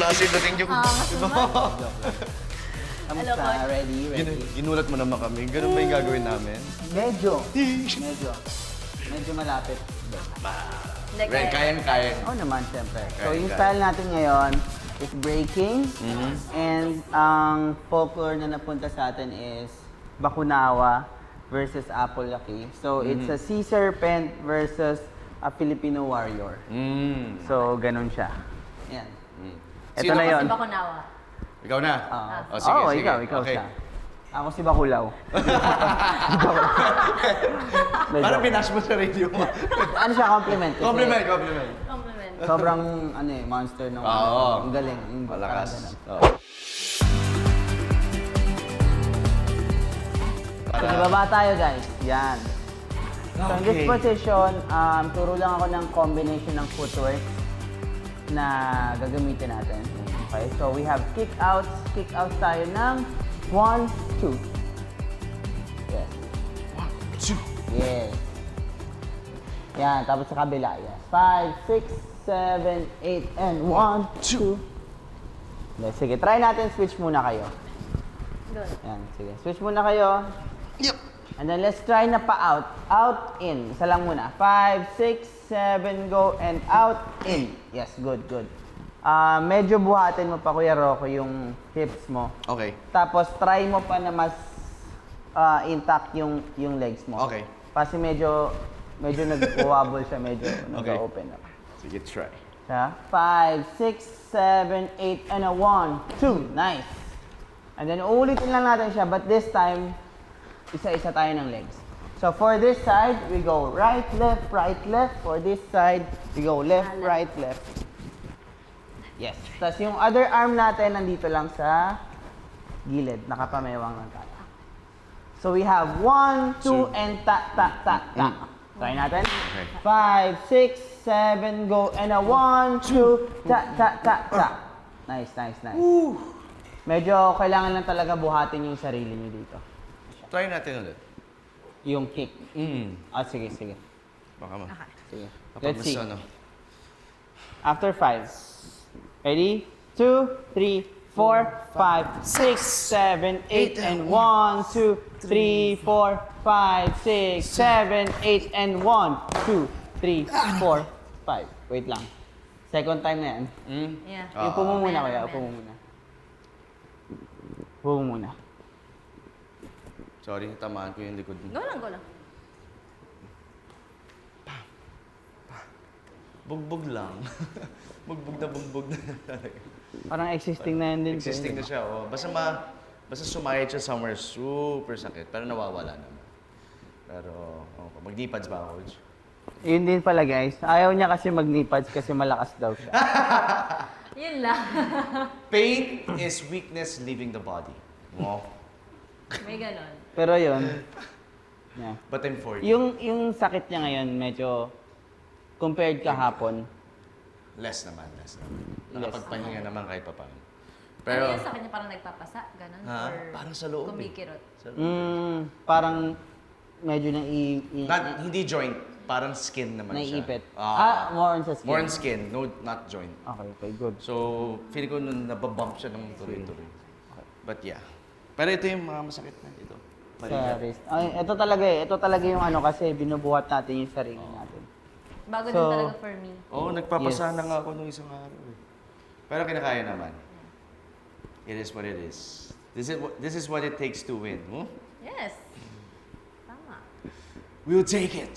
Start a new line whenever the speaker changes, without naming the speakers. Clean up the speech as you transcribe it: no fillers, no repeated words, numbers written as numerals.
klase dating yung...
Kamusta? Ready?
Ginulat mo naman kami. Ganun ba yung gagawin namin?
Medyo malapit.
Ren, kayang-kayang.
Oo naman, siyempre. So,
Kaya,
yung
kaya.
style natin ngayon is breaking. And ang folklore na napunta sa atin is Bakunawa versus Apple Laki. So, it's a sea serpent versus a Filipino warrior. So, ganun siya. Yan. Ito
Sino
na
kasi
yun.
Si Bakunawa.
Ikaw na?
Oo.
Sige,
Oo,
sige.
ikaw
Okay.
siya. Ako si Bakulaw.
Parang pinash mo sa radio mo.
Ano siya, compliment. kasi
Compliment.
Compliment.
Sobrang monster nung
Oo.
ang galing.
Malakas.
Parang ganun.
Oo.
Sige, baba tayo guys. Yan. So in this
Okay.
position, turo lang ako ng combination ng footwork na gagamitin natin. Okay, so we have kick-outs. Kick-outs tayo ng 1, 2. Yes.
2.
Yes. Yan, tapos sa kabila. Yes. 5, 6, 7, 8, and 1, 2. Okay, sige, try natin. Switch muna kayo.
Good.
Yan, sige. Switch muna kayo.
Yep.
And then let's try na pa-out. Out, in. Isa lang muna. 5, 6, 7, go, and out, in. Yes, good, good. Medyo buhatin mo pa, Kuya Rocco, yung hips mo.
Okay.
Tapos try mo pa na mas intact yung legs mo.
Okay.
Kasi medyo nag-wobble siya, medyo nag-open up.
Sige, try.
Siya. 5, 6, 7, 8, and a 1, 2. Nice. And then uulitin lang natin siya, but this time, isa-isa tayo ng legs. So for this side, we go right, left, right, left. For this side, we go left, right, left. Yes. Tapos yung other arm natin, nandito lang sa gilid. Nakapamewang lang tayo. So we have 1, 2, and ta, ta, ta, ta. Try natin.
Okay.
5, 6, 7, go, and a 1, 2, ta, ta, ta, ta. Nice, nice, nice. Medyo kailangan lang talaga buhatin yung sarili niyo dito.
Try natin ulit.
Yung kick. Sige, sige.
Baka ma.
Sige.
Kapag
Let's see.
mas ano.
After 5. Ready? 2, 3, 4, 5, 6, 7, 8, and 1, 2, 3, 4, 5, 6, 7, 8, and 1, 2, 3, 4, 5. Wait lang. Second time na yan.
Yeah.
Upo mo muna,
Meron,
kuya.
meron.
Upo mo muna. Upo mo muna.
Sorry, tamaan ko yung likod mo.
Go lang, go lang.
Bugbog lang. bugbog na talaga.
Parang existing na yan din.
Existing na siya, oh. Basta sumayad siya somewhere super sakit, pero nawawala naman. Pero, mag-D-pads ba ako, Coach?
Yun din pala guys. Ayaw niya kasi mag-knee-pads kasi malakas daw siya.
Yun lang.
Pain is weakness leaving the body. Oh.
May ganon.
Pero yun. Yeah.
But I'm for you.
Yung sakit niya ngayon medyo compared kahapon.
Less naman. Nakapagpahinga naman kahit pa paano. Pero,
Ano yun sa kanya parang nagpapasa? Ganon?
Ha?
Or
Parang sa loob eh.
kumikirot?
Parang medyo
hindi joint, parang skin naman siya.
naiipit. More on sa skin.
More on skin, no, not joint.
Okay, okay, good.
So, feeling ko nun nababump siya ng tuloy-tuloy. But yeah. Pero ito yung mga masakit na ito.
Sa wrist. Ay, ito talaga eh. Ito talaga yung ano kasi binubuhat natin yung sarili natin.
Bago
So,
din talaga for me.
Oo, nagpapasa
Yes.
na nga ako nung isang araw eh. Pero kinakaya naman. It is what it is. This is what it takes to win. Huh?
Yes. Tama.
We'll take it!